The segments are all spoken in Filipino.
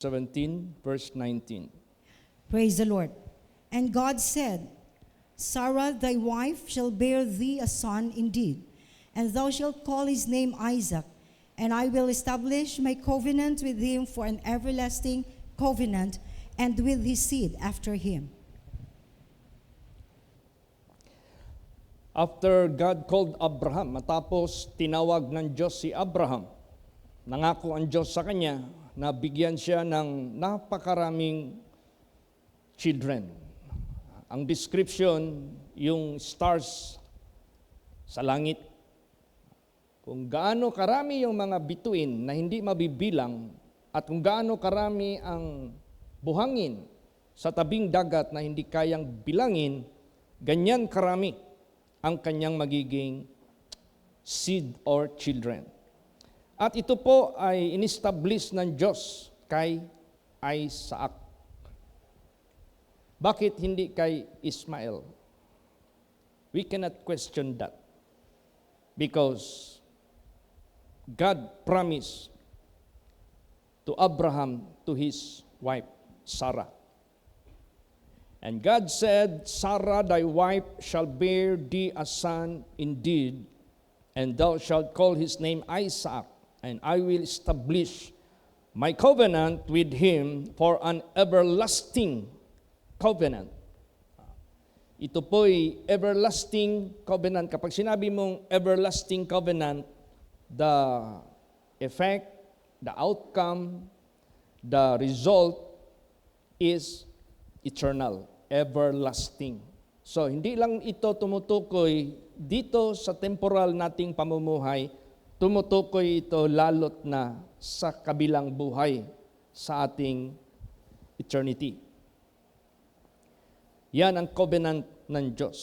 17, verse 19. Praise the Lord. And God said, Sarah thy wife shall bear thee a son indeed, and thou shalt call his name Isaac, and I will establish my covenant with him for an everlasting covenant, and with his seed after him. After God called Abraham, matapos tinawag ng Diyos si Abraham, nangako ang Diyos sa kanya na bigyan siya ng napakaraming children. Ang description, yung stars sa langit. Kung gaano karami yung mga bituin na hindi mabibilang at kung gaano karami ang buhangin sa tabing dagat na hindi kayang bilangin, ganyan karami ang kanyang magiging seed or children. At ito po ay in-establish ng Diyos kay Isaac. Bakit hindi kay Ismael? We cannot question that. Because God promised to Abraham, to his wife, Sarah. And God said, Sarah thy wife shall bear thee a son indeed, and thou shalt call his name Isaac, and I will establish my covenant with him for an everlasting covenant. Ito po'y everlasting covenant. Kapag sinabi mong everlasting covenant, the effect, the outcome, the result is eternal, everlasting. So, hindi lang ito tumutukoy dito sa temporal nating pamumuhay, tumutukoy ito lalot na sa kabilang buhay sa ating eternity. Yan ang covenant ng Diyos.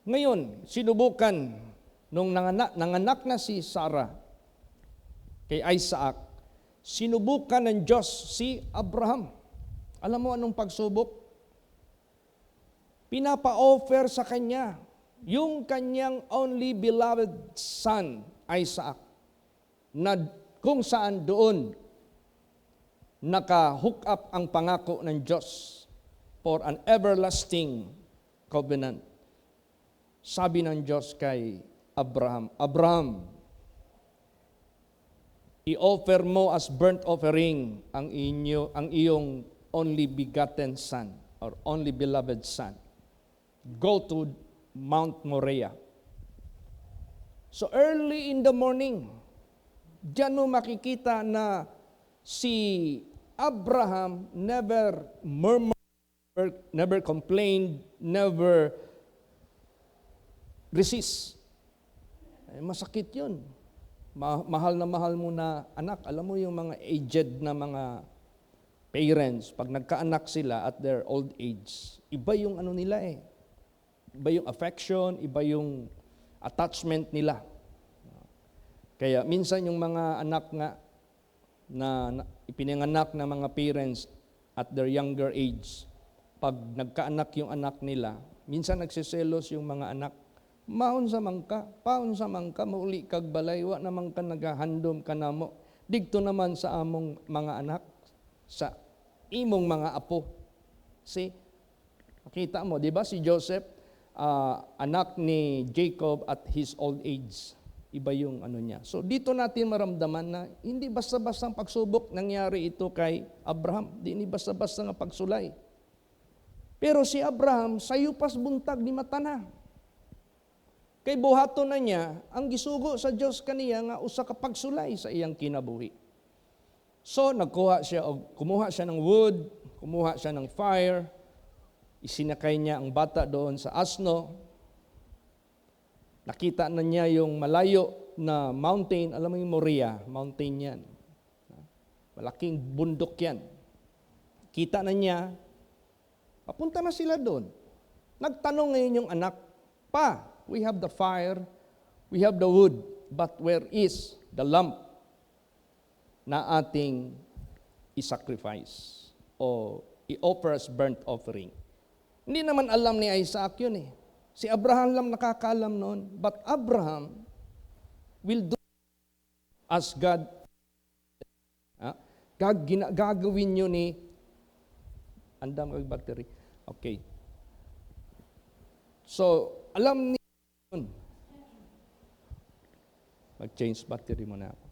Ngayon, sinubukan nung nanganak na si Sarah kay Isaac, sinubukan ng Diyos si Abraham. Alam mo anong pagsubok? Pinapa-offer sa kanya yung kanyang only beloved son, Isaac, na kung saan doon naka-hook up ang pangako ng Diyos for an everlasting covenant. Sabi ng Diyos kay Abraham, Abraham, i-offer mo as burnt offering ang iyong only begotten son or only beloved son. Go to Mount Moriah. So early in the morning, diyan mo makikita na si Abraham never murmured, never complained, never resist. Masakit yun. Mahal mo na anak. Alam mo yung mga aged na mga parents, pag nagkaanak sila at their old age, iba yung ano nila eh. Iba yung affection, iba yung attachment nila. Kaya minsan yung mga anak nga na ipinanganak ng mga parents at their younger age, pag nagkaanak yung anak nila, minsan nagsiselos yung mga anak, paun sa mangka, mauli kag balay, wa naman ka nagahandom ka namo. Digto naman sa among mga anak, sa imong mga apo. See? Makita mo, di ba si Joseph, anak ni Jacob at his old age. Iba yung ano niya. So dito natin maramdaman na hindi basta-basta ang pagsubok nangyari ito kay Abraham. Di basta-basta nga pagsulay. Pero si Abraham, sayupas buntag ni matana. Kay buhato na niya, ang gisugo sa Diyos kaniya nga usa ka pagsulay sa iyang kinabuhi. So kumuha siya ng wood, kumuha siya ng fire, isinakay niya ang bata doon sa asno. Nakita na niya yung malayo na mountain, alam mo yung Moriah, mountain yan. Malaking bundok yan. Kita na niya, papunta na sila doon. Nagtanong ngayon yung anak, Pa, we have the fire, we have the wood, but where is the lamb na ating i-sacrifice o i-offer as burnt offering? Hindi naman alam ni Isaac yun eh. Si Abraham lang nakakaalam noon, but Abraham will do as God. Gagawin nyo ni, andam kag battery. Okay. So, alam niya yun. Mag-change battery muna ako.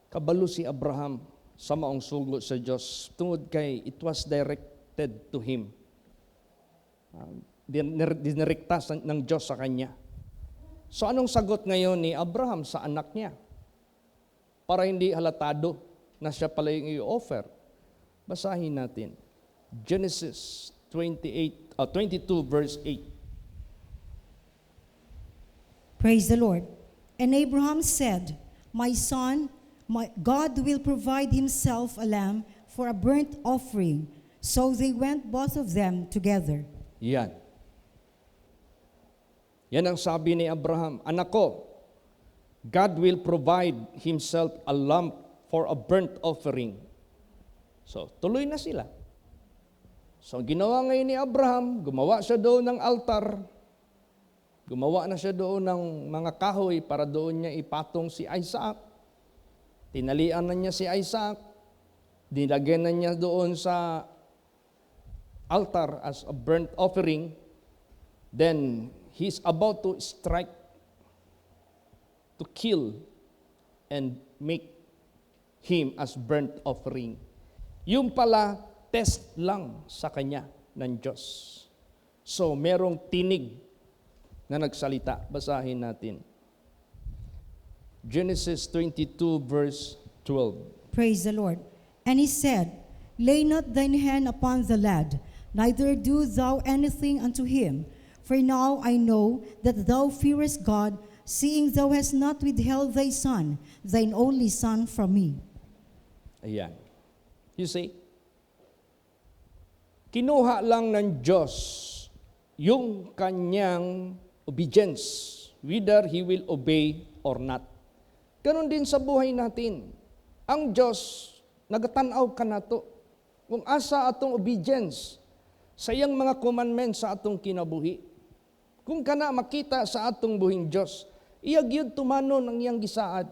Kabalo si Abraham sa maong sugo sa Diyos tungod kay it was directed to him. Dinirekta ng Diyos sa kanya. So anong sagot ngayon ni Abraham sa anak niya? Para hindi halatado na siya pala yung i-offer. Basahin natin. Genesis 22 verse 8. Praise the Lord. And Abraham said, My son, God will provide himself a lamb for a burnt offering. So they went both of them together. Yan. Yan ang sabi ni Abraham, anak ko, God will provide himself a lamb for a burnt offering. So, tuloy na sila. So, ginawa ngayon ni Abraham, gumawa siya doon ng altar, gumawa na siya doon ng mga kahoy para doon niya ipatong si Isaac. Tinalian na niya si Isaac, nilagyan na niya doon sa altar as a burnt offering. Then, he's about to strike, to kill, and make him as burnt offering. Yung pala, test lang sa kanya ng Diyos. So, merong tinig na nagsalita. Basahin natin. Genesis 22 verse 12. Praise the Lord. And he said, Lay not thine hand upon the lad, neither do thou anything unto him. For now I know that thou fearest God, seeing thou hast not withheld thy son, thine only son, from me. Ayan. You see, kinuha lang ng Diyos yung kanyang obedience, whether he will obey or not. Ganon din sa buhay natin. Ang Diyos, nagatanaw ka na to. Kung asa atong obedience sa iyang mga commandments sa atong kinabuhi. Kung kana makita sa atong buhing Diyos, iyag yun tumano ng iyang gisaad.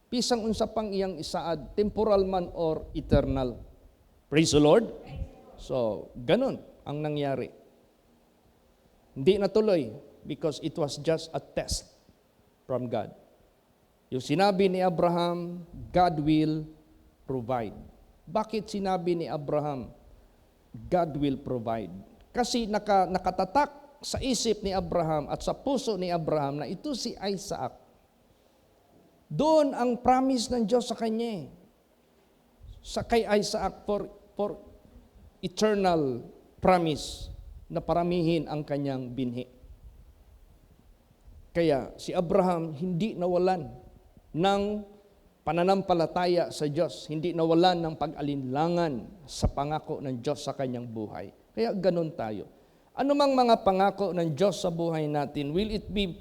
Pisang unsa pang iyang isaad, temporal man or eternal. Praise the Lord. So, ganon ang nangyari. Hindi natuloy because it was just a test from God. Yung sinabi ni Abraham, God will provide. Bakit sinabi ni Abraham, God will provide? Kasi nakatatak sa isip ni Abraham at sa puso ni Abraham na ito si Isaac. Doon ang promise ng Diyos sa kanya. Sa kay Isaac for eternal promise na paramihin ang kanyang binhi. Kaya si Abraham hindi nawalan ng pananampalataya sa Diyos, hindi nawalan ng pag-alinlangan sa pangako ng Diyos sa kanyang buhay. Kaya ganun tayo. Ano mang mga pangako ng Diyos sa buhay natin, will it be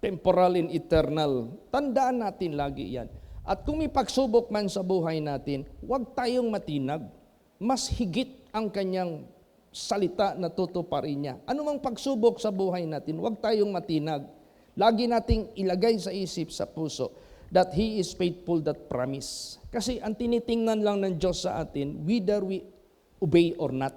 temporal and eternal? Tandaan natin lagi yan. At kung may pagsubok man sa buhay natin, huwag tayong matinag. Mas higit ang kanyang salita na tutuparin niya. Ano mang pagsubok sa buhay natin, huwag tayong matinag. Lagi nating ilagay sa isip, sa puso, that He is faithful that promise. Kasi ang tinitingnan lang ng Diyos sa atin, whether we obey or not.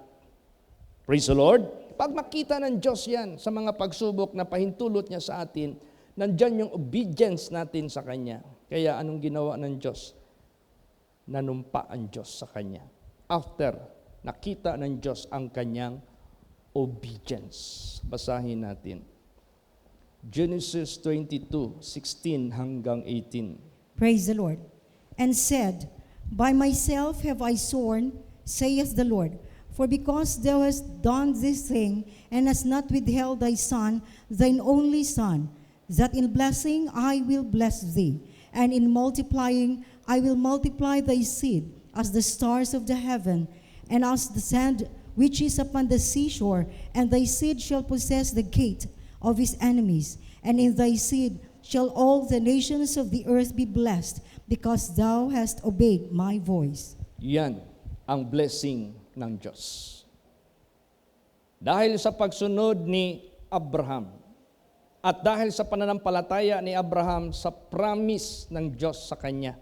Praise the Lord. Pag makita ng Diyos yan sa mga pagsubok na pahintulot niya sa atin, nandyan yung obedience natin sa Kanya. Kaya anong ginawa ng Diyos? Nanumpa ang Diyos sa Kanya. After nakita ng Diyos ang Kanyang obedience. Basahin natin. Genesis 22:16 hanggang 18. Praise the Lord. And said, By myself have I sworn, saith the Lord, For because thou hast done this thing, and hast not withheld thy son, thine only son, that in blessing I will bless thee, and in multiplying I will multiply thy seed as the stars of the heaven, and as the sand which is upon the seashore, and thy seed shall possess the gate of his enemies, and in thy seed shall all the nations of the earth be blessed, because thou hast obeyed my voice. Yan ang blessing ng Diyos. Dahil sa pagsunod ni Abraham at dahil sa pananampalataya ni Abraham sa promise ng Diyos sa kanya,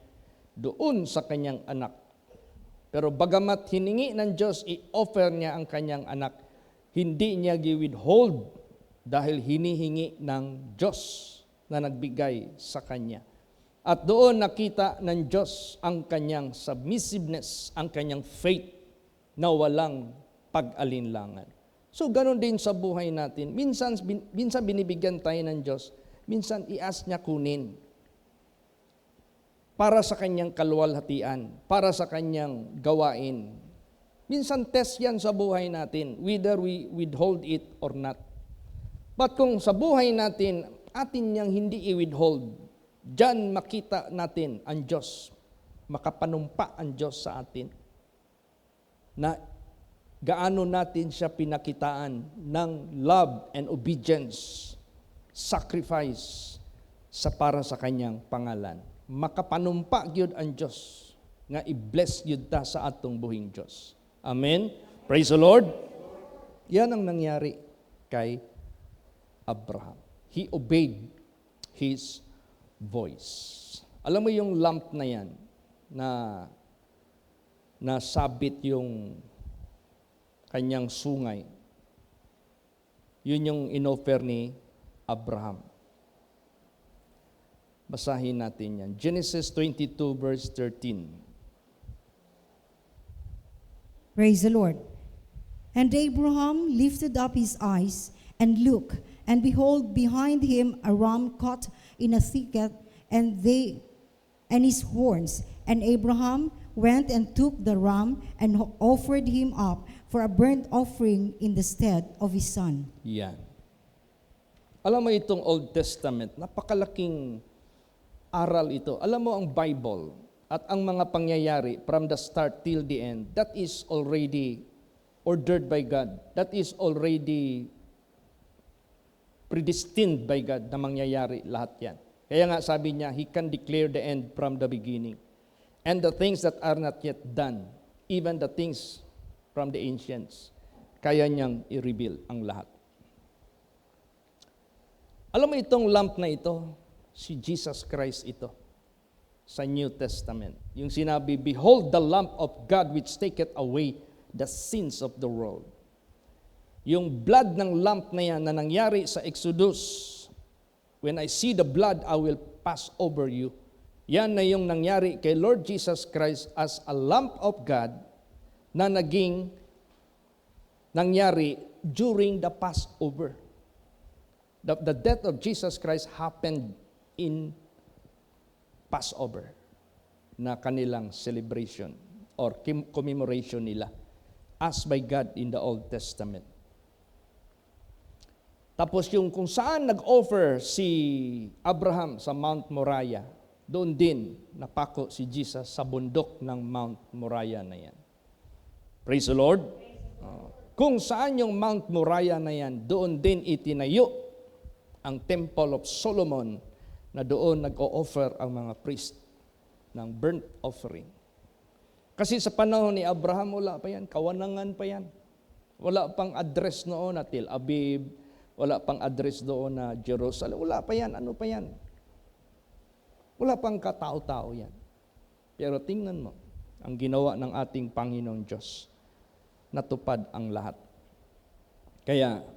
doon sa kanyang anak. Pero bagamat hiningi ng Diyos, i-offer niya ang kanyang anak, hindi niya gi-withhold dahil hinihingi ng Diyos na nagbigay sa kanya. At doon nakita ng Diyos ang kanyang submissiveness, ang kanyang faith na walang pag-alinlangan. So ganoon din sa buhay natin. Minsan binibigyan tayo ng Diyos, minsan i-ask niya kunin para sa kanyang kaluwalhatian, para sa kanyang gawain. Minsan test yan sa buhay natin, whether we withhold it or not. But kung sa buhay natin, atin niyang hindi i-withhold, diyan makita natin ang Diyos, makapanumpa ang Diyos sa atin, na gaano natin siya pinakitaan ng love and obedience, sacrifice sa para sa kanyang pangalan. Makapanumpa gyud ang Diyos nga i-bless gyud ta sa atong buhing Diyos. Amen. Praise the Lord. Yan ang nangyari kay Abraham. He obeyed his voice. Alam mo yung lamp na yan na nasabit yung kanyang sungay. Yun yung inoffer ni Abraham. Basahin natin yan. Genesis 22 verse 13. Praise the Lord. And Abraham lifted up his eyes and looked, and behold, behind him a ram caught in a thicket, and his horns. And Abraham went and took the ram and offered him up for a burnt offering in the stead of his son. Yan. Alam mo itong Old Testament, napakalaking aral ito. Alam mo ang Bible at ang mga pangyayari from the start till the end, that is already ordered by God. That is already predestined by God na mangyayari lahat yan. Kaya nga sabi niya, He can declare the end from the beginning. And the things that are not yet done, even the things from the ancients, kaya niyang i-reveal ang lahat. Alam mo itong lamp na ito, si Jesus Christ ito, sa New Testament. Yung sinabi, behold the lamp of God which taketh away the sins of the world. Yung blood ng lamp na yan na nangyari sa Exodus, when I see the blood, I will pass over you. Yan na yung nangyari kay Lord Jesus Christ as a lamp of God na naging nangyari during the Passover. The death of Jesus Christ happened in Passover na kanilang celebration or commemoration nila as by God in the Old Testament. Tapos yung kung saan nag-offer si Abraham sa Mount Moriah, doon din napako si Jesus sa bundok ng Mount Moriah na yan. Praise the Lord. Kung saan yung Mount Moriah na yan, doon din itinayo ang Temple of Solomon na doon nag-o-offer ang mga priest ng burnt offering. Kasi sa panahon ni Abraham, wala pa yan, kawanangan pa yan. Wala pang address noon na Tel Aviv, wala pang address doon na Jerusalem, wala pa yan, ano pa yan? Wala pang katao-tao yan. Pero tingnan mo, ang ginawa ng ating Panginoong Diyos, natupad ang lahat. Kaya,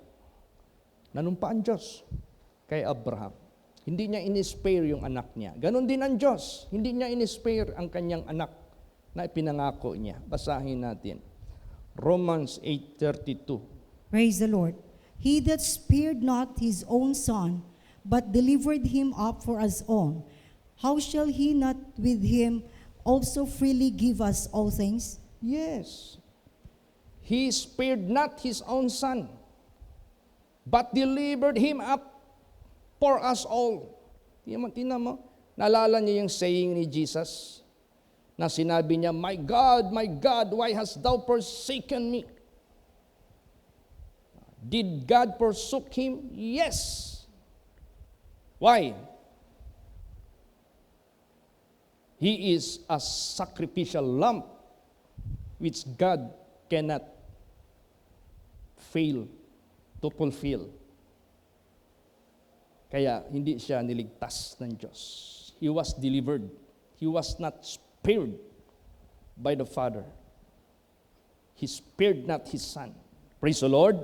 nanumpa ang Diyos kay Abraham. Hindi niya in-spare yung anak niya. Ganon din ang Diyos. Hindi niya in-spare ang kanyang anak na ipinangako niya. Basahin natin. Romans 8:32. Praise the Lord. He that spared not his own son, but delivered him up for us all, how shall he not with him also freely give us all things? Yes. He spared not His own Son, but delivered Him up for us all. Tingnan mo, naalala niyo yung saying ni Jesus na sinabi niya, my God, why hast thou forsaken me? Did God forsook Him? Yes. Why? He is a sacrificial lamb which God cannot fail to fulfill. Kaya hindi siya niligtas ng Diyos. He was delivered. He was not spared by the Father. He spared not His Son. Praise the Lord.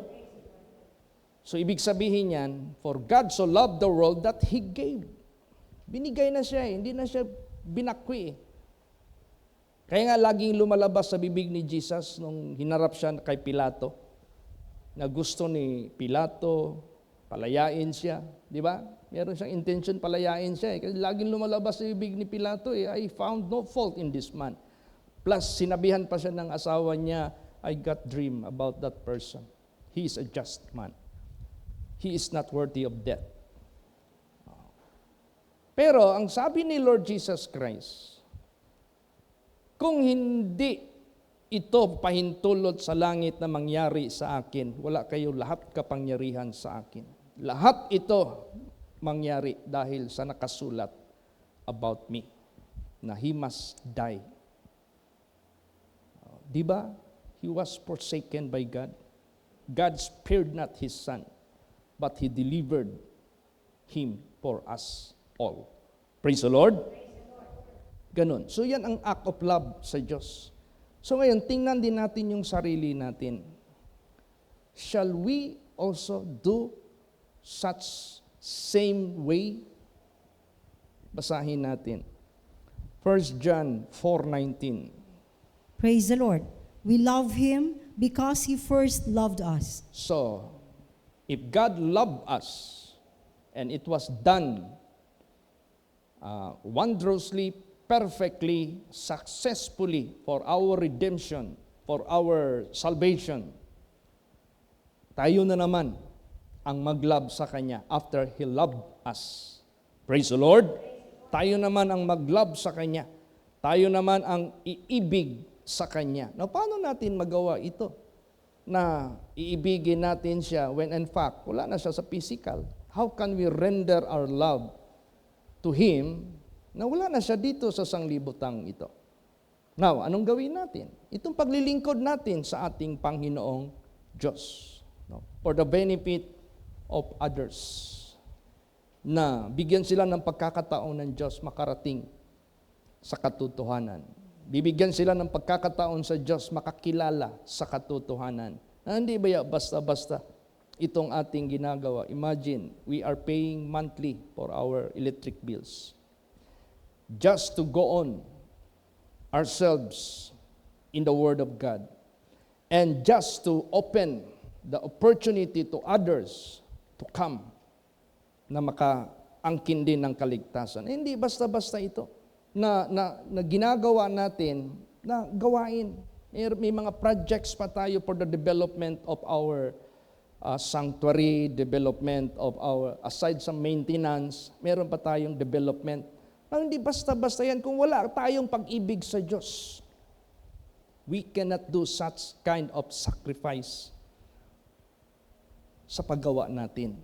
So ibig sabihin yan, for God so loved the world that He gave. Binigay na siya, hindi na siya binakwi. Kaya nga laging lumalabas sa bibig ni Jesus nung hinarap siya kay Pilato, na gusto ni Pilato, palayain siya. Di ba? Meron siyang intention palayain siya. Kasi laging lumalabas sa bibig ni Pilato, I found no fault in this man. Plus, sinabihan pa siya ng asawa niya, I got dream about that person. He is a just man. He is not worthy of death. Pero ang sabi ni Lord Jesus Christ, kung hindi ito pahintulot sa langit na mangyari sa akin, wala kayo lahat kapangyarihan sa akin. Lahat ito mangyari dahil sa nakasulat about me, na He must die. Diba? He was forsaken by God. God spared not His Son, but He delivered Him for us all. Praise the Lord. Ganon. So yan ang act of love sa Diyos. So ngayon, tingnan din natin yung sarili natin. Shall we also do such same way? Basahin natin. 1 John 4:19. Praise the Lord. We love Him because He first loved us. So, if God loved us, and it was done wondrously, perfectly, successfully for our redemption, for our salvation, tayo na naman ang mag-love sa Kanya after He loved us. Praise the Lord. Tayo naman ang mag-love sa Kanya. Tayo naman ang iibig sa Kanya. Now, paano natin magawa ito? Na iibigin natin siya when in fact, wala na siya sa physical. How can we render our love to Him na wala na siya dito sa sanglibutang ito? Now, anong gawin natin? Itong paglilingkod natin sa ating Panginoong Diyos. No? For the benefit of others. Na bigyan sila ng pagkakataon ng Diyos makarating sa katotohanan. Bibigyan sila ng pagkakataon sa Diyos makakilala sa katotohanan. Na hindi ba basta-basta itong ating ginagawa? Imagine, we are paying monthly for our electric bills. Just to go on ourselves in the Word of God. And just to open the opportunity to others to come na makaangkin din ng kaligtasan. Hindi basta-basta ito na ginagawa natin na gawain. May mga projects pa tayo for the development of our sanctuary, development of our, aside sa maintenance, meron pa tayong development. Hindi basta-basta yan kung wala tayong pag-ibig sa Diyos. We cannot do such kind of sacrifice sa paggawa natin.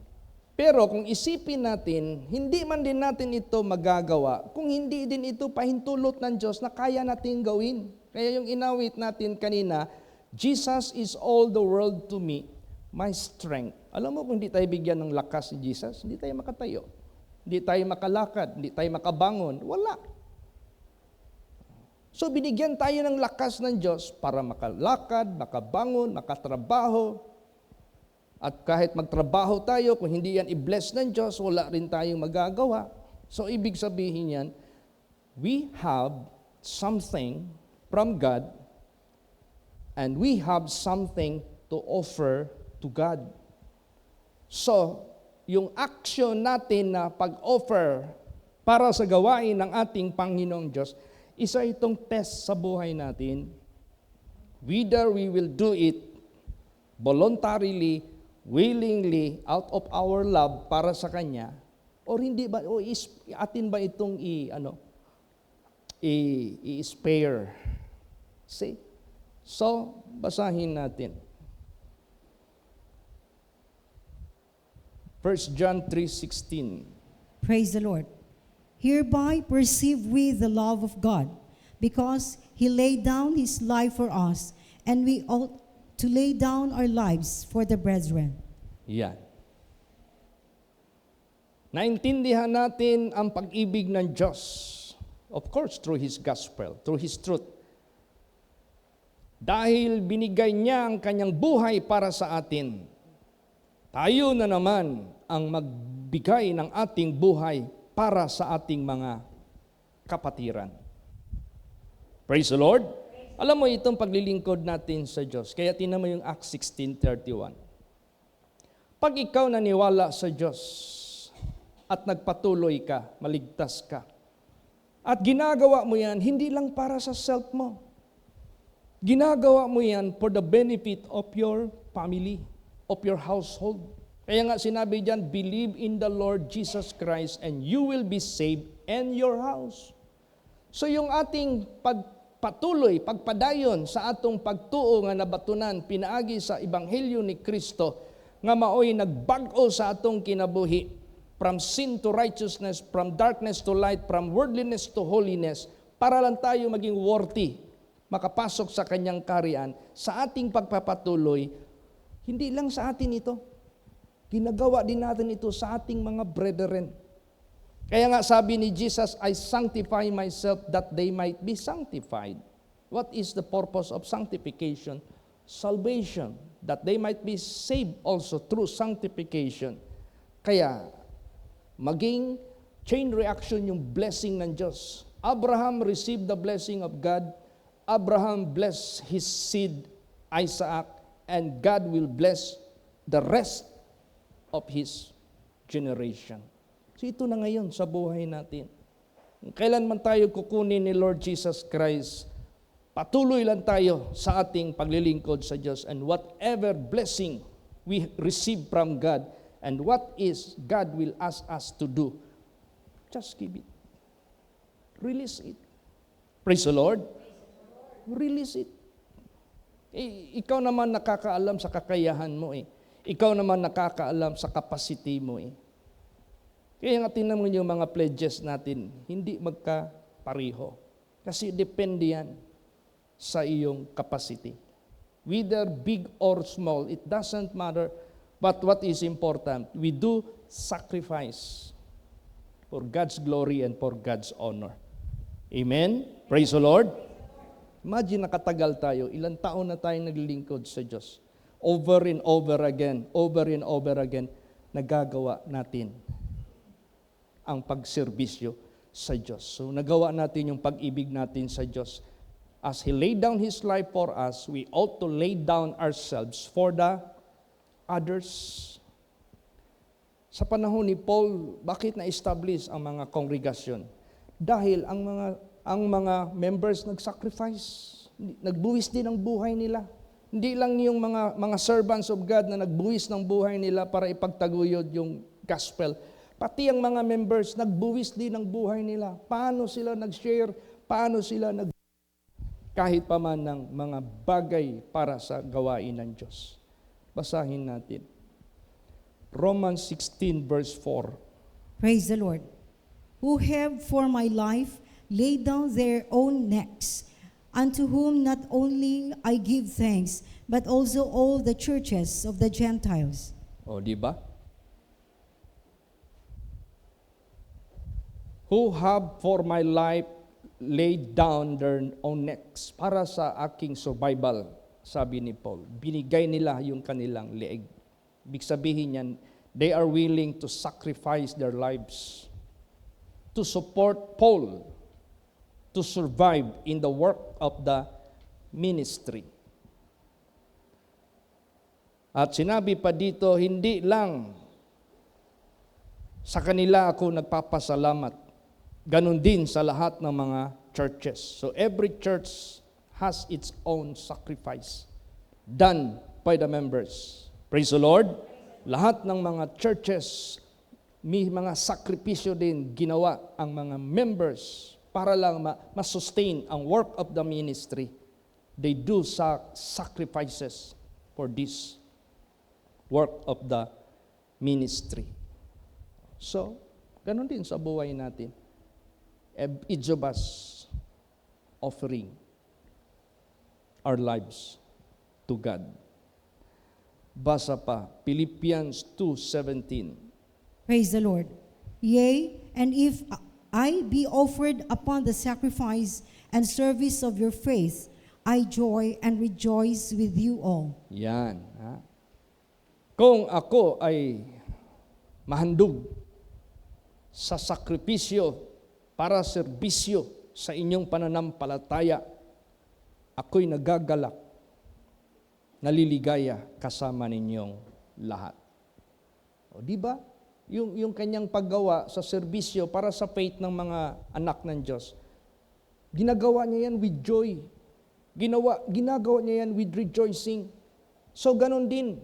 Pero kung isipin natin, hindi man din natin ito magagawa kung hindi din ito pahintulot ng Diyos na kaya natin gawin. Kaya yung inawit natin kanina, Jesus is all the world to me, my strength. Alam mo kung hindi tayo bigyan ng lakas ni Jesus, hindi tayo makatayo. Hindi tayo makalakad, hindi tayo makabangon. Wala. So binigyan tayo ng lakas ng Diyos para makalakad, makabangon, makatrabaho. At kahit magtrabaho tayo, kung hindi yan i-bless ng Diyos, wala rin tayong magagawa. So, ibig sabihin yan, we have something from God and we have something to offer to God. So, yung action natin na pag-offer para sa gawain ng ating Panginoong Diyos, isa itong test sa buhay natin. Whether we will do it voluntarily, willingly, out of our love para sa Kanya, or hindi ba, o atin ba itong i-spare? See? So, basahin natin. 1 John 3:16. Praise the Lord. Hereby perceive we the love of God, because He laid down His life for us, and we ought to lay down our lives for the brethren. Yan. Naintindihan natin ang pag-ibig ng Diyos. Of course, through His gospel, through His truth. Dahil binigay niya ang kanyang buhay para sa atin, tayo na naman ang magbigay ng ating buhay para sa ating mga kapatiran. Praise the Lord. Alam mo itong paglilingkod natin sa Diyos. Kaya tingnan mo yung Acts 16:31. Pag ikaw naniwala sa Diyos at nagpatuloy ka, maligtas ka, at ginagawa mo yan, hindi lang para sa self mo. Ginagawa mo yan for the benefit of your family, of your household. Kaya nga sinabi diyan, believe in the Lord Jesus Christ and you will be saved and your house. So yung ating pagpatuloy, pagpadayon sa atong pagtuo nga nabatunan, pinaagi sa Ebanghelyo ni Kristo, nga maoy nagbag-o sa atong kinabuhi, from sin to righteousness, from darkness to light, from worldliness to holiness, para lang tayo maging worthy, makapasok sa kanyang kaharian, sa ating pagpapatuloy, hindi lang sa atin ito. Ginagawa din natin ito sa ating mga brethren. Kaya nga sabi ni Jesus, I sanctify myself that they might be sanctified. What is the purpose of sanctification? Salvation. That they might be saved also through sanctification. Kaya, maging chain reaction yung blessing ng Diyos. Abraham received the blessing of God. Abraham blessed his seed, Isaac, and God will bless the rest of his generation. So ito na ngayon sa buhay natin. Kailan man tayo kukunin ni Lord Jesus Christ, patuloy lang tayo sa ating paglilingkod sa Diyos, and whatever blessing we receive from God and what is God will ask us to do, just give it. Release it. Praise the Lord. Release it. Ikaw naman nakakaalam sa kakayahan mo eh. Ikaw naman nakakaalam sa capacity mo eh. Kaya nga tingnan mo yung mga pledges natin, hindi magkapariho. Kasi depende yan sa iyong capacity. Whether big or small, it doesn't matter. But what is important, we do sacrifice for God's glory and for God's honor. Amen? Praise the Lord. Imagine nakatagal tayo, ilang taon na tayo naglilingkod sa Diyos. Over and over again, nagagawa natin ang pagserbisyo sa Diyos. So nagawa natin yung pag-ibig natin sa Diyos. As He laid down His life for us, we ought to lay down ourselves for the others. Sa panahon ni Paul, bakit na-establish ang mga kongregasyon? Dahil ang mga members nag-sacrifice, nagbuwis din ang buhay nila. Hindi lang yung mga servants of God na nagbuwis ng buhay nila para ipagtaguyod yung gospel. Pati ang mga members nagbuwis din ng buhay nila. Paano sila nag-share? Paano sila kahit pa man ng mga bagay para sa gawain ng Diyos. Basahin natin. Romans 16 verse 4. Praise the Lord. Who have for my life laid down their own necks, unto whom not only I give thanks, but also all the churches of the Gentiles. O, di ba? Who have for my life laid down their own necks. Para sa aking survival, sabi ni Paul, binigay nila yung kanilang leeg. Ibig sabihin yan, they are willing to sacrifice their lives to support Paul to survive in the work of the ministry. At sinabi pa dito, hindi lang sa kanila ako nagpapasalamat, ganun din sa lahat ng mga churches. So every church has its own sacrifice done by the members. Praise the Lord. Lahat ng mga churches, may mga sakripisyo din ginawa ang mga members para lang ma-sustain ang work of the ministry. They do sacrifices for this work of the ministry. So, ganun din sa buhay natin. Each of us offering our lives to God. Basa pa, Philippians 2:17. Praise the Lord. Yea, and if I be offered upon the sacrifice and service of your faith, I joy and rejoice with you all. Yan. Ha? Kung ako ay mahandog sa sakripisyo para serbisyo sa inyong pananampalataya, ako'y nagagalak, naliligaya kasama ninyong lahat. O di ba? Yung kanyang paggawa sa serbisyo para sa faith ng mga anak ng Diyos, ginagawa niya yan with joy. Ginagawa niya yan with rejoicing. So ganun din,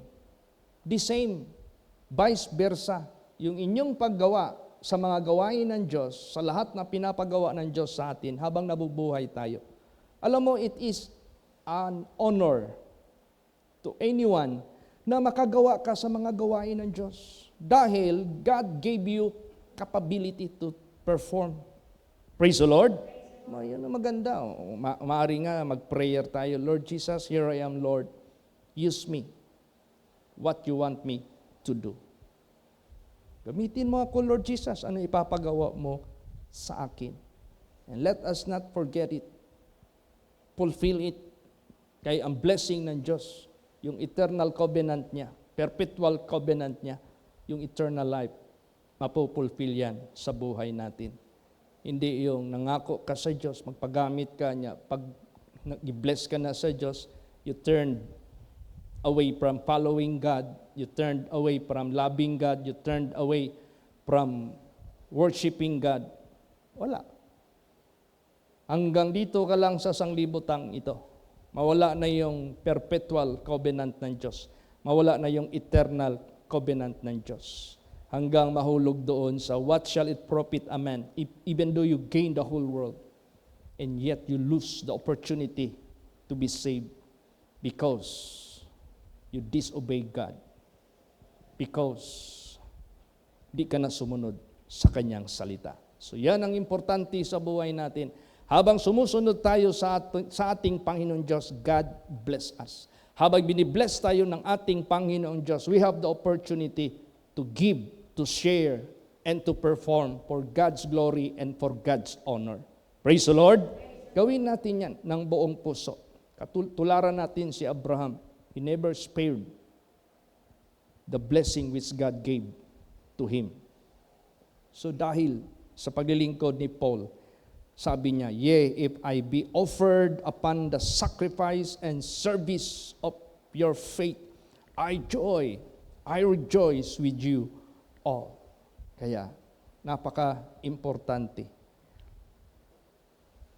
the same, vice versa, yung inyong paggawa sa mga gawain ng Diyos, sa lahat na pinapagawa ng Diyos sa atin habang nabubuhay tayo. Alam mo, it is an honor to anyone na makagawa ka sa mga gawain ng Diyos. Dahil God gave you capability to perform. Praise the Lord. Yan ang maganda. Maaari nga mag-prayer tayo. Lord Jesus, here I am, Lord. Use me. What you want me to do. Gamitin mo ako, Lord Jesus. Ano ipapagawa mo sa akin? And let us not forget it. Fulfill it. Kaya ang blessing ng Diyos, yung eternal covenant niya, perpetual covenant niya, yung eternal life, mapupulfill yan sa buhay natin. Hindi yung nangako ka sa Diyos, magpagamit ka niya, pag i-bless ka na sa Diyos, you turn away from following God, you turned away from loving God, you turned away from worshiping God. Wala. Hanggang dito ka lang sa sanglibutang ito. Mawala na yung perpetual covenant ng Diyos. Mawala na yung eternal covenant ng Diyos. Hanggang mahulog doon sa what shall it profit a man even though you gain the whole world and yet you lose the opportunity to be saved because you disobey God. Because di ka na sumunod sa kanyang salita. So yan ang importante sa buhay natin. Habang sumusunod tayo sa ating Panginoon Diyos, God bless us. Habang binibless tayo ng ating Panginoon Diyos, we have the opportunity to give, to share, and to perform for God's glory and for God's honor. Praise the Lord. Gawin natin yan ng buong puso. Tularan natin si Abraham. He never spared the blessing which God gave to him. So dahil sa paglilingkod ni Paul, sabi niya, yea, if I be offered upon the sacrifice and service of your faith, I rejoice with you all. Kaya, napaka-importante.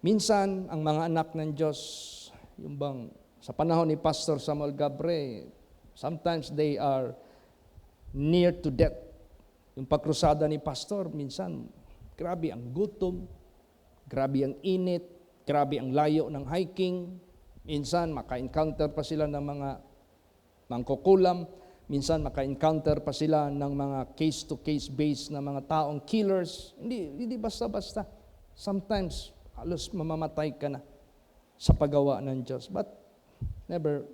Minsan, ang mga anak ng Diyos, yung bang sa panahon ni Pastor Samuel Gabre, sometimes they are near to death. Yung pagkrusada ni Pastor, minsan, grabe ang gutom, grabe ang init, grabe ang layo ng hiking. Minsan, maka-encounter pa sila ng mga mangkukulam. Minsan, maka-encounter pa sila ng mga case-to-case based na mga taong killers. Hindi basta-basta. Sometimes, halos mamamatay ka na sa paggawa ng Diyos. But, never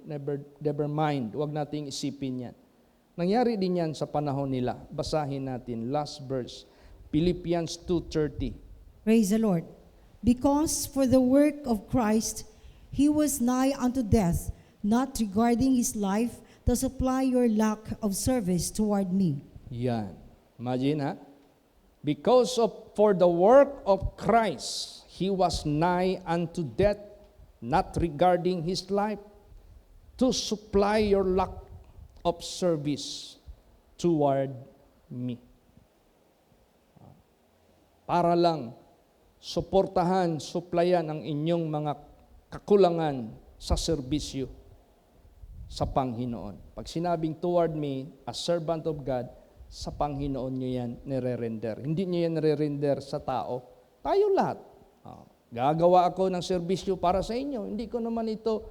mind. Huwag nating isipin yan. Nangyari din yan sa panahon nila. Basahin natin, last verse, Philippians 2:30. Praise the Lord. Because for the work of Christ, he was nigh unto death, not regarding his life, to supply your lack of service toward me. Yan. Imagine ha? For the work of Christ, he was nigh unto death, not regarding his life, to supply your lack of service toward me. Para lang suportahan, supplyan ang inyong mga kakulangan sa serbisyo sa Panginoon. Pag sinabing toward me, a servant of God, sa Panginoon nyo yan nire-render. Hindi nyo yan nire-render sa tao. Tayo lahat. Gagawa ako ng serbisyo para sa inyo. Hindi ko naman ito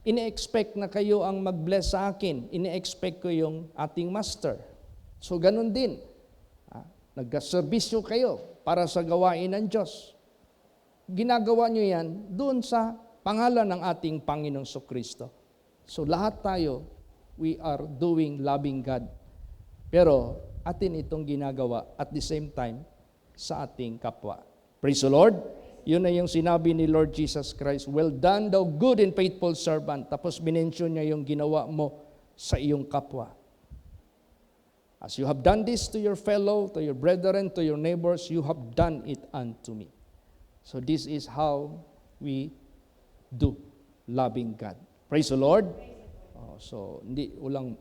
ine-expect na kayo ang mag-bless sa akin. Ine-expect ko yung ating master. So ganun din. Nagserbisyo kayo para sa gawain ng Diyos. Ginagawa nyo yan doon sa pangalan ng ating Panginoong Kristo. So lahat tayo, we are doing loving God. Pero atin itong ginagawa at the same time sa ating kapwa. Praise the Lord. Yun na yung sinabi ni Lord Jesus Christ, well done thou good and faithful servant. Tapos minention niya yung ginawa mo sa iyong kapwa. As you have done this to your fellow, to your brethren, to your neighbors, you have done it unto me. So this is how we do loving God. Praise the Lord. So walang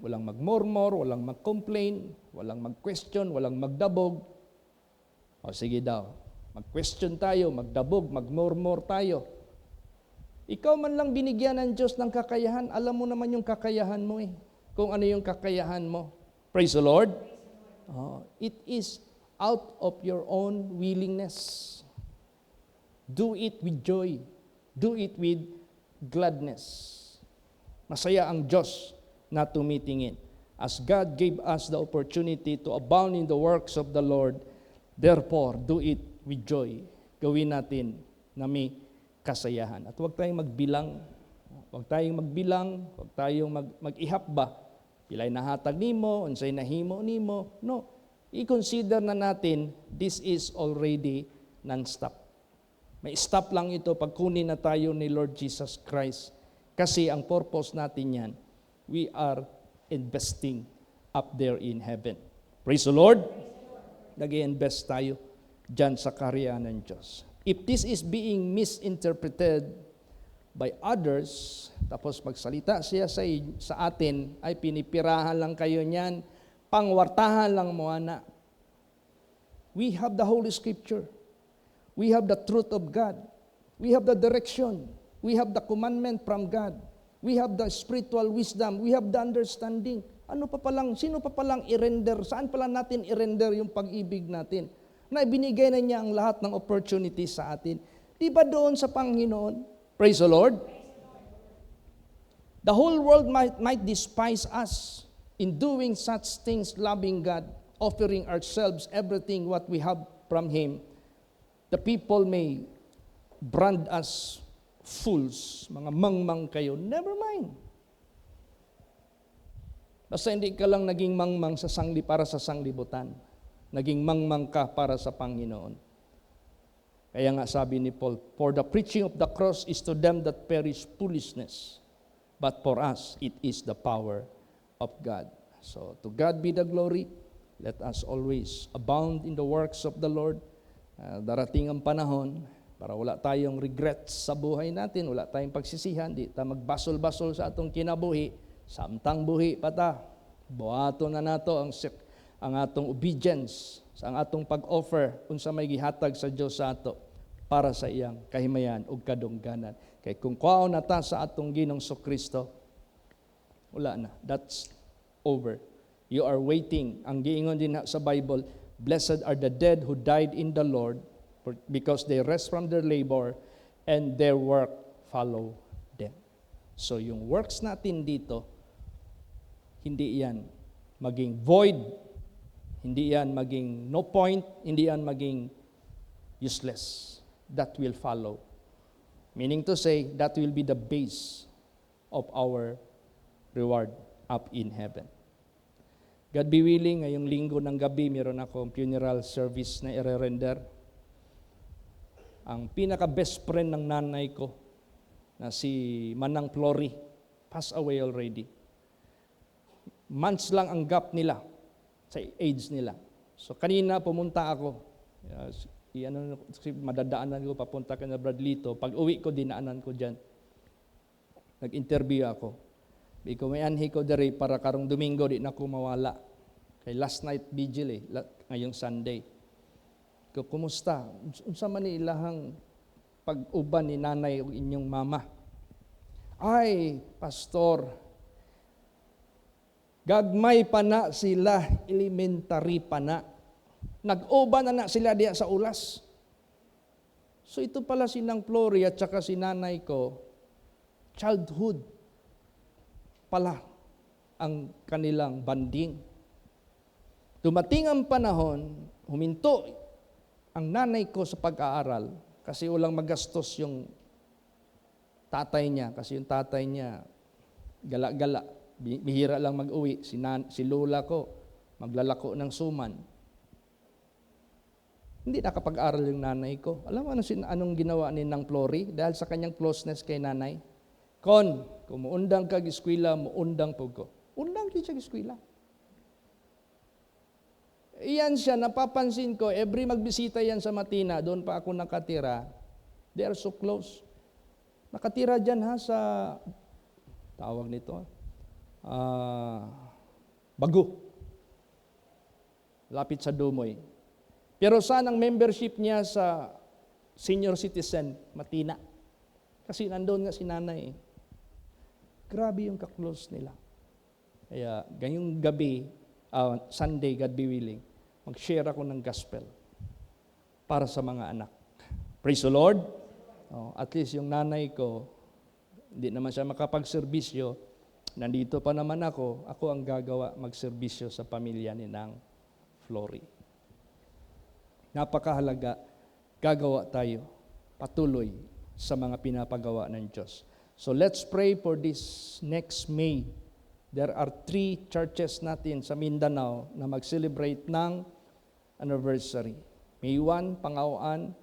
magmurmur, walang mag-complain, walang mag-question, walang magdabog. Sige daw, mag-question tayo, magdabog, magmurmur tayo. Ikaw man lang binigyan ng Diyos ng kakayahan, alam mo naman yung kakayahan mo kung ano yung kakayahan mo. Praise the Lord. It is out of your own willingness. Do it with joy. Do it with gladness. Masaya ang Diyos na tumitingin. As God gave us the opportunity to abound in the works of the Lord, therefore, do it with joy. Gawin natin na may kasayahan. At huwag tayong magbilang. Huwag tayong mag-ihap ba? Pilay nahatag nimo, unsay nahimo nimo. No. I-consider na natin, this is already non-stop. May stop lang ito pag kunin na tayo ni Lord Jesus Christ. Kasi ang purpose natin yan, we are investing up there in heaven. Praise the Lord. Nag-i-invest tayo dyan sa karya ng Diyos. If this is being misinterpreted by others, tapos magsalita siya sa atin, ay pinipirahan lang kayo niyan, pangwartahan lang mo, anak. We have the Holy Scripture. We have the truth of God. We have the direction. We have the commandment from God. We have the spiritual wisdom. We have the understanding. Sino pa palang i-render? Saan pala natin i-render yung pag-ibig natin? Na ibinigay na niya ang lahat ng opportunity sa atin. Di ba doon sa Panginoon? Praise the Lord. The whole world might despise us in doing such things, loving God, offering ourselves everything what we have from Him. The people may brand us fools, mga mangmang kayo. Never mind. Basta hindi ka lang naging mangmang para sa sanglibutan. Naging mangmang ka para sa Panginoon. Kaya nga sabi ni Paul, for the preaching of the cross is to them that perish foolishness, but for us it is the power of God. So to God be the glory. Let us always abound in the works of the Lord. Darating ang panahon para wala tayong regrets sa buhay natin, wala tayong pagsisihan, di ta magbasol-basol sa atong kinabuhi, samtang buhi pata. Buhato na nato ang atong obedience, sa ang atong pag-offer unsa may gihatag sa Dios sa ato para sa iyang kahimayan ug kadungganan. Kay kung kuhaon na ta sa atong Ginoong Kristo, wala na. That's over. You are waiting. Ang giingon din sa Bible, blessed are the dead who died in the Lord, because they rest from their labor and their work follow them. So yung works natin dito, hindi yan maging void, hindi yan maging no point, hindi yan maging useless. That will follow. Meaning to say, that will be the base of our reward up in heaven. God be willing, ngayong linggo ng gabi, meron akong funeral service na i-render. Ang pinaka-best friend ng nanay ko, na si Manang Flory, passed away already. Months lang ang gap nila sa age nila. So kanina pumunta ako. Madadaanan ko, papunta ka na Bradlito. Pag uwi ko, dinaanan ko dyan. Nag-interview ako. Ikaw may anhi ko dere para karong Domingo, di na ko mawala. Kay last night vigil ngayong Sunday. Kumusta? Unsa man ni ilahang pag-uban ni nanay o inyong mama? Ay, pastor, gagmay pa na sila, elementary pa na. Nag-uba na sila diya sa ulas. So ito pala si Nang Flory at saka si nanay ko, childhood pala ang kanilang banding. Dumating ang panahon, huminto ang nanay ko sa pag-aaral kasi walang magastos yung tatay niya. Kasi yung tatay niya, gala-gala, bihira lang mag-uwi. Si lola ko, maglalako ng suman. Hindi nakapag-aral yung nanay ko. Alam mo anong ginawa ni Nang Flory dahil sa kanyang closeness kay nanay? Kung muundang ka giskwela, muundang po ko. Undang siya giskwela. Iyan siya, napapansin ko, every magbisita yan sa Matina, doon pa ako nakatira, they are so close. Nakatira dyan sa, tawag nito, Bago. Lapit sa Dumoy. Pero saan ang membership niya sa senior citizen, Matina? Kasi nandoon nga si nanay. Grabe yung ka-close nila. Kaya ganyong gabi, Sunday, God be willing, mag-share ako ng gospel para sa mga anak. Praise the Lord. At least yung nanay ko, hindi naman siya makapagserbisyo, nandito pa naman ako ang gagawa magserbisyo sa pamilya ni Nang Flory. Napakahalaga, gagawa tayo patuloy sa mga pinapagawa ng Diyos. So let's pray for this next May. There are 3 churches natin sa Mindanao na mag-celebrate ng anniversary. May 1, Pangauan,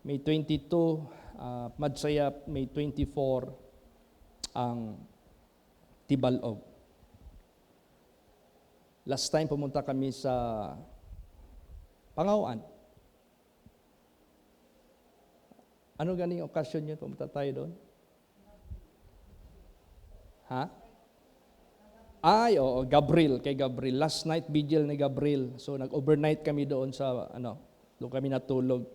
May 22, Madsayap, May 24, ang Tibalog. Last time pumunta kami sa Pangauan. Ano ganing okasyon yun? Pumunta tayo doon? Ha? Oo, Gabriel, kay Gabriel. Last night vigil ni Gabriel. So nag-overnight kami doon sa doon kami natulog.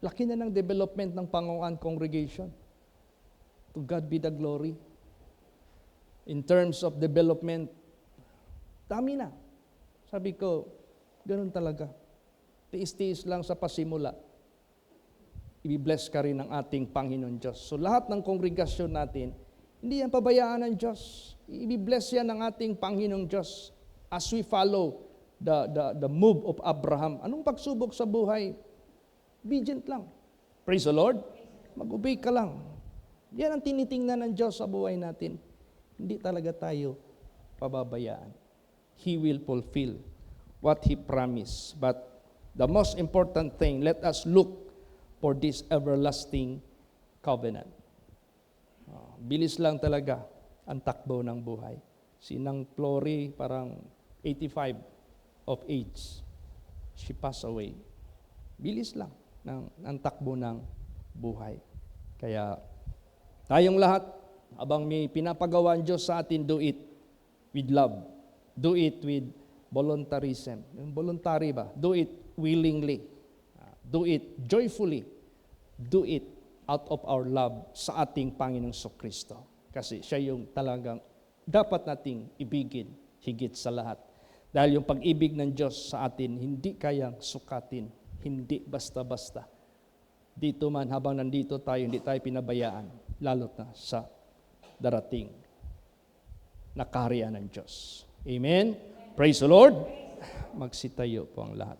Laki na ng development ng Pangauan congregation. To God be the glory. In terms of development, dami na. Sabi ko, ganun talaga. Tiis-tiis lang sa pasimula. I-bless ka rin ng ating Panginoon Diyos. So lahat ng kongregasyon natin, hindi yan pabayaan ng Diyos. I-bless yan ng ating Panginoong Diyos as we follow the move of Abraham. Anong pagsubok sa buhay? Obedient lang. Praise the Lord. Mag-obey ka lang. Yan ang tinitingnan ng Diyos sa buhay natin. Hindi talaga tayo pababayaan. He will fulfill what He promised. But the most important thing, let us look for this everlasting covenant. Bilis lang talaga ang takbo ng buhay. Si Nang Flory, parang 85 of age. She passed away. Bilis lang ng takbo ng buhay. Kaya tayong lahat, abang may pinapagawa ang Diyos sa atin, do it with love. Do it with voluntarism. Yung voluntary ba? Do it willingly. Do it joyfully. Do it out of our love sa ating Panginoong Kristo. Kasi siya yung talagang dapat nating ibigin higit sa lahat. Dahil yung pag-ibig ng Diyos sa atin, hindi kayang sukatin, hindi basta-basta. Dito man, habang nandito tayo, hindi tayo pinabayaan, lalo na sa darating na kaharian ng Diyos. Amen? Praise the Lord. Magsitayo po ang lahat.